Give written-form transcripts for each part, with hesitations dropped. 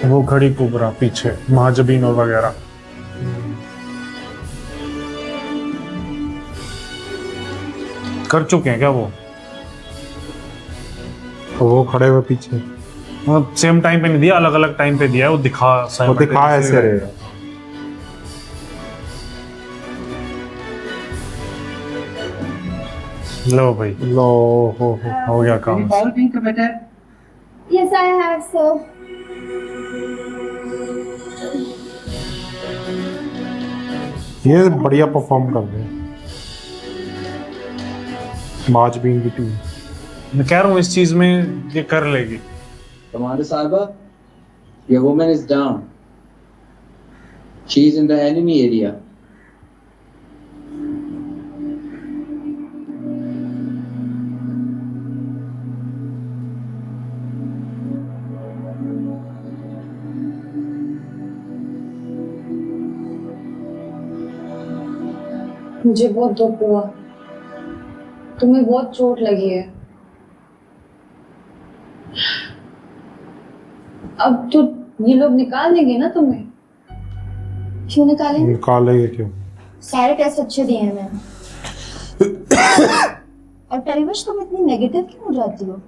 वो खड़ी कुबरा पीछे, महाजबीन और वगैरह। कर चुके हैं क्या वो खड़े हुए पीछे सेम टाइम पे नहीं दिया, अलग अलग टाइम पे दिया है, वो दिखा ऐसे रहेगा। लो भाई, लो हो गया काम। Yes, I have, sir. ये बढ़िया परफॉर्म कर रहे हैं माजबीन की टीम। मैं कह रहा हूँ इस चीज में ये कर लेगी। Commander Sahaba, your woman is down. She is in the enemy area. मुझे बहुत दुख हुआ, तुम्हें बहुत चोट लगी है। अब तो ये लोग निकाल देंगे ना तुम्हें? क्यों निकालेंगे? निकालेंगे क्यों? सारे टेस्ट अच्छे दिए हैं मैंने। और परिवेश, तुम इतनी नेगेटिव क्यों हो जाती हो?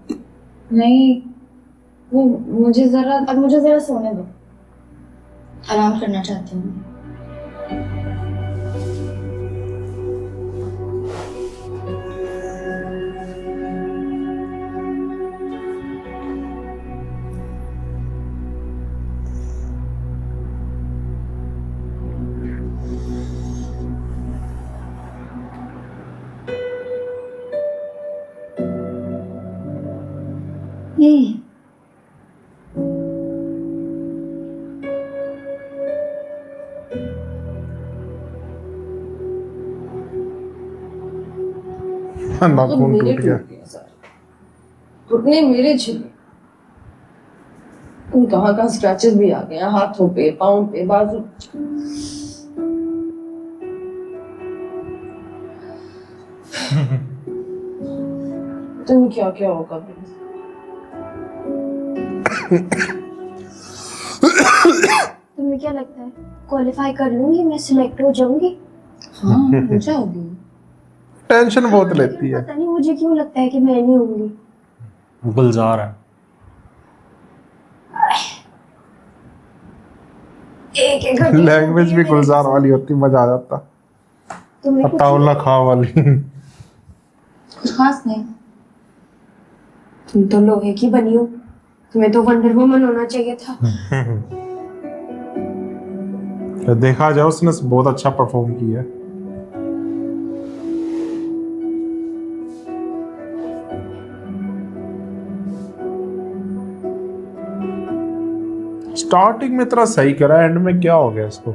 नहीं, वो मुझे जरा सोने दो, आराम करना चाहती हूँ। नाखून टूट गया। टूटने मेरे छिले, तुम कहाँ स्क्रैचेस भी आ गए हैं, हाथों पे, पाँव पे, बाजू। तुम क्या क्या होगा? तुम्हें क्या लगता है क्वालिफाई कर लूंगी मैं, सिलेक्ट हो जाऊंगी? हाँ, हो जाओगी। टेंशन बहुत लेती है। पता नहीं मुझे क्यों लगता है कि मैं नहीं होंगी। गुलजार है। लैंग्वेज भी गुलजार वाली होती, मजा आ जाता। अताउल्ला खा वाली। कुछ खास नहीं। तुम तो लोहे की बनी हो, तुम्हें तो वंडर वुमन होना चाहिए था। देखा जाए उसने बहुत अच्छा परफॉर्म किया है। स्टार्टिंग में इतना सही करा, एंड में क्या हो गया इसको?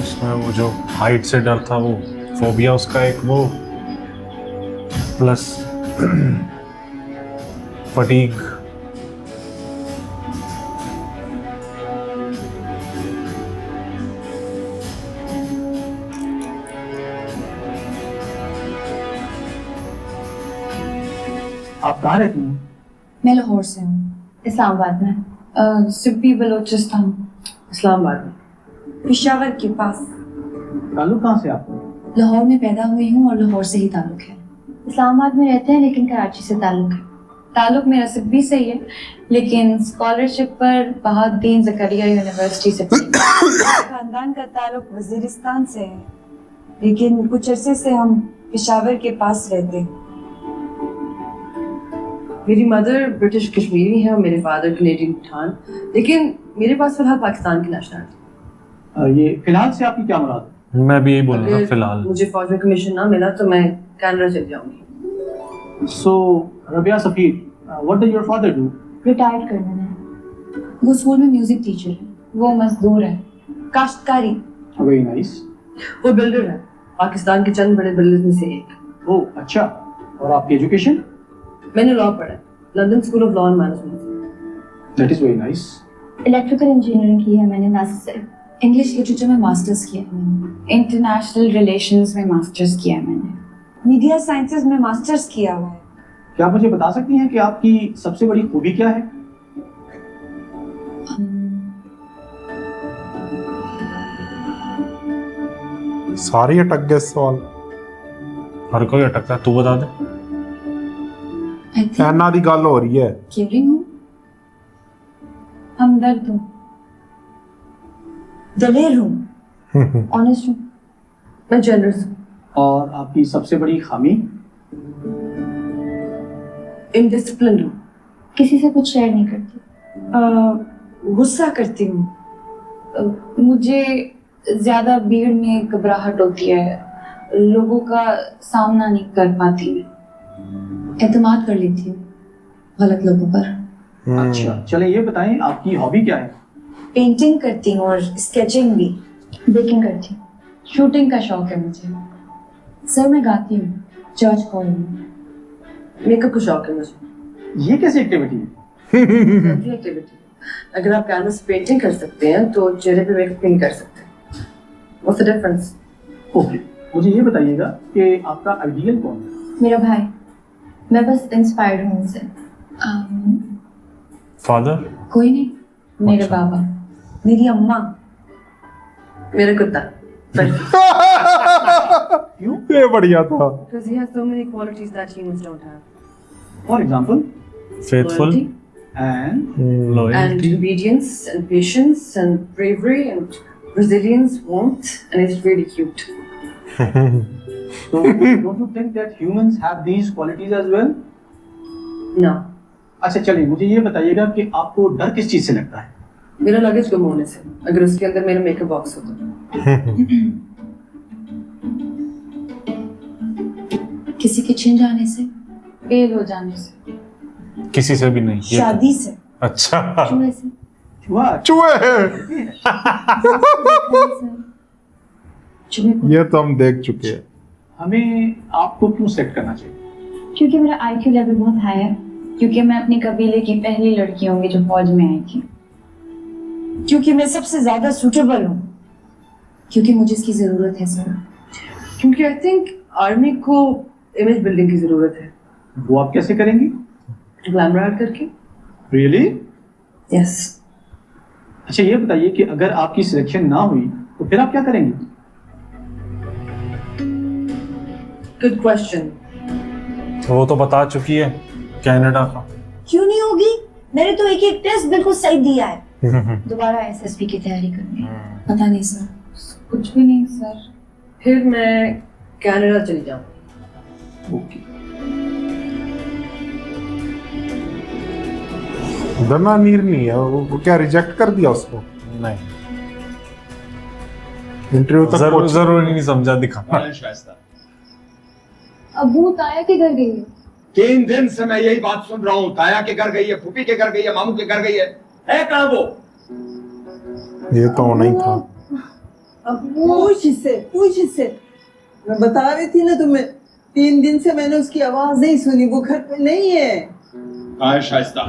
उसमें वो जो हाइट से डर था, वो फोबिया उसका एक, वो प्लस फटीग। आप कहाँ रहती हैं? मैं लाहौर से हूँ। इस्लामाबाद में। सिब्बी बलोचिस्तान। इस्लामाबाद में। पेशावर के पास। ताल्लुक कहाँ से आपको? लाहौर में पैदा हुई हूँ और लाहौर से ही ताल्लुक है। इस्लामाबाद में रहते हैं लेकिन कराची से ताल्लुक है। ताल्लुक मेरा सिब्बी से ही है, लेकिन स्कॉलरशिप पर बहाउद्दीन ज़करिया यूनिवर्सिटी से। खानदान का ताल्लुक वजीरिस्तान से है, लेकिन कुछ अरसे से हम पेशावर के पास रहते हैं। मेरी मदर ब्रिटिश कश्मीरी है और मेरे फादर कनेडियन पठान, लेकिन मेरे पास फिलहाल पाकिस्तान की नेशनलिटी। ये फिलहाल से आपकी क्या मुराद है? मैं भी यही बोलूंगा, अगर फिलहाल मुझे फौज में कमीशन ना मिला तो मैं कनाडा चल जाऊंगी। So, Rabiya Safir, what does your father do? Retired कर मैंने। वो स्कूल में म्यूजिक टीचर है। वो मजदूर है। काश्तकारी। Very nice. वो बिल्डर है, पाकिस्तान के चंद बड़े बिल्डर्स में से एक। ओह अच्छा, और आपकी एजुकेशन? मैंने लॉ पढ़ा है, London school of law and management. That is very nice. Electrical engineering की है मैंने नासिक से। इंग्लिश लिटरेचर में मास्टर्स किया है मैंने। इंटरनेशनल रिलेशंस में मास्टर्स किया है मैंने। मीडिया साइंसेज में मास्टर्स किया हुआ है। क्या आप मुझे बता सकती हैं कि आपकी सबसे बड़ी खूबी क्या है? सारी अटक गए इस सवाल। हर कोई अटकता है, तू बता दे। आई थिंक ऐना दी गल हो रही है। केयरिंग हूँ, हमदर्द हूँ, दलेर हूँ, ऑनेस्ट हूँ, मैं जनरस हूँ, और आपकी सबसे बड़ी खामी? इनडिसिप्लिन हूँ, किसी से कुछ शेयर नहीं करती, गुस्सा करती हूँ, मुझे ज्यादा भीड़ में घबराहट होती है, लोगों का सामना नहीं कर पाती, एतमाद कर लेती हूँ गलत लोगों पर। अच्छा, चले ये बताएं आपकी हॉबी क्या है? पेंटिंग करती हूँ और स्केचिंग भी। बेकिंग करती हूँ, शूटिंग का शौक है मुझे, सर मैं गाती हूँ चर्च कॉल में, मेकअप का शौक है मुझे। ये कैसी एक्टिविटी है? एक्टिविटी, अगर आप कैनवस पेंटिंग कर सकते हैं तो चेहरे पे मेकअप नहीं कर सकते। What's the difference? ओके, मुझे ये बताइएगा कि आपका आइडियल कौन है? मेरा भाई, मैं बस इंस्पायर्ड हूँ उनसे। फादर? कोई नहीं, मेरे अच्छा। बाबा, मेरी अम्मा, मेरा कुत्ता। क्यों? ये बढ़िया था। Because he has so many qualities that humans don't have. For example? Faithful, Loyalty and and loyalty, obedience and patience and bravery and resilience, warmth, and it's really cute. so don't you think that humans have these qualities as well? No, अच्छा चलिए, मुझे ये बताइएगा कि आपको डर किस चीज से लगता है? मेरा लगेज गुम होने से, अगर उसके अंदर मेरा मेकअप बॉक्स हो तो। किसी के छिन जाने से, फेल हो जाने से, किसी से भी नहीं, ये तो- शादी से, अच्छा, चूहे से, चूहा? चूहे चूहे को, ये तो हम देख चुके हैं। हमें आपको क्यों सेट करना चाहिए? क्योंकि मेरा IQ लेवल बहुत हाई है, क्योंकि मैं अपनी कबीले की पहली लड़की होंगी जो फौज में आई थी, क्योंकि मैं सबसे ज्यादा सूटेबल हूँ, क्योंकि मुझे इसकी जरूरत है सर। क्योंकि आई थिंक आर्मी को इमेज बिल्डिंग की जरूरत है, वो आप कैसे करेंगी? ग्लैमर ऐड करके। रियली? यस। अच्छा ये बताइए कि अगर आपकी सिलेक्शन ना हुई तो फिर आप क्या करेंगी? Good question. वो तो बता चुकी है, कनाडा का। क्यों नहीं होगी? मैंने तो एक एक टेस्ट बिल्कुल सही दिया है। दोबारा SSB की तैयारी करनी है। पता नहीं सर, कुछ भी नहीं सर। फिर मैं कनाडा चली जाऊँ। ओके। दना नीर नहीं है वो क्या रिजेक्ट कर दिया उसको? नहीं, इंटरव्यू तक जरूरी नहीं समझा दिखाना। अबू ताया के घर गई है। 3 दिन से मैं यही बात सुन रहा हूँ। ताया के घर गई है, फूफी के घर गई है, मामू के घर गई है कहाँ वो? ये तो होना ही था। अब पूछ इससे। मैं बता रही थी ना तुम्हें, 3 दिन से मैंने उसकी आवाज नहीं सुनी, वो घर पे नहीं है। कहाँ है शाइस्ता?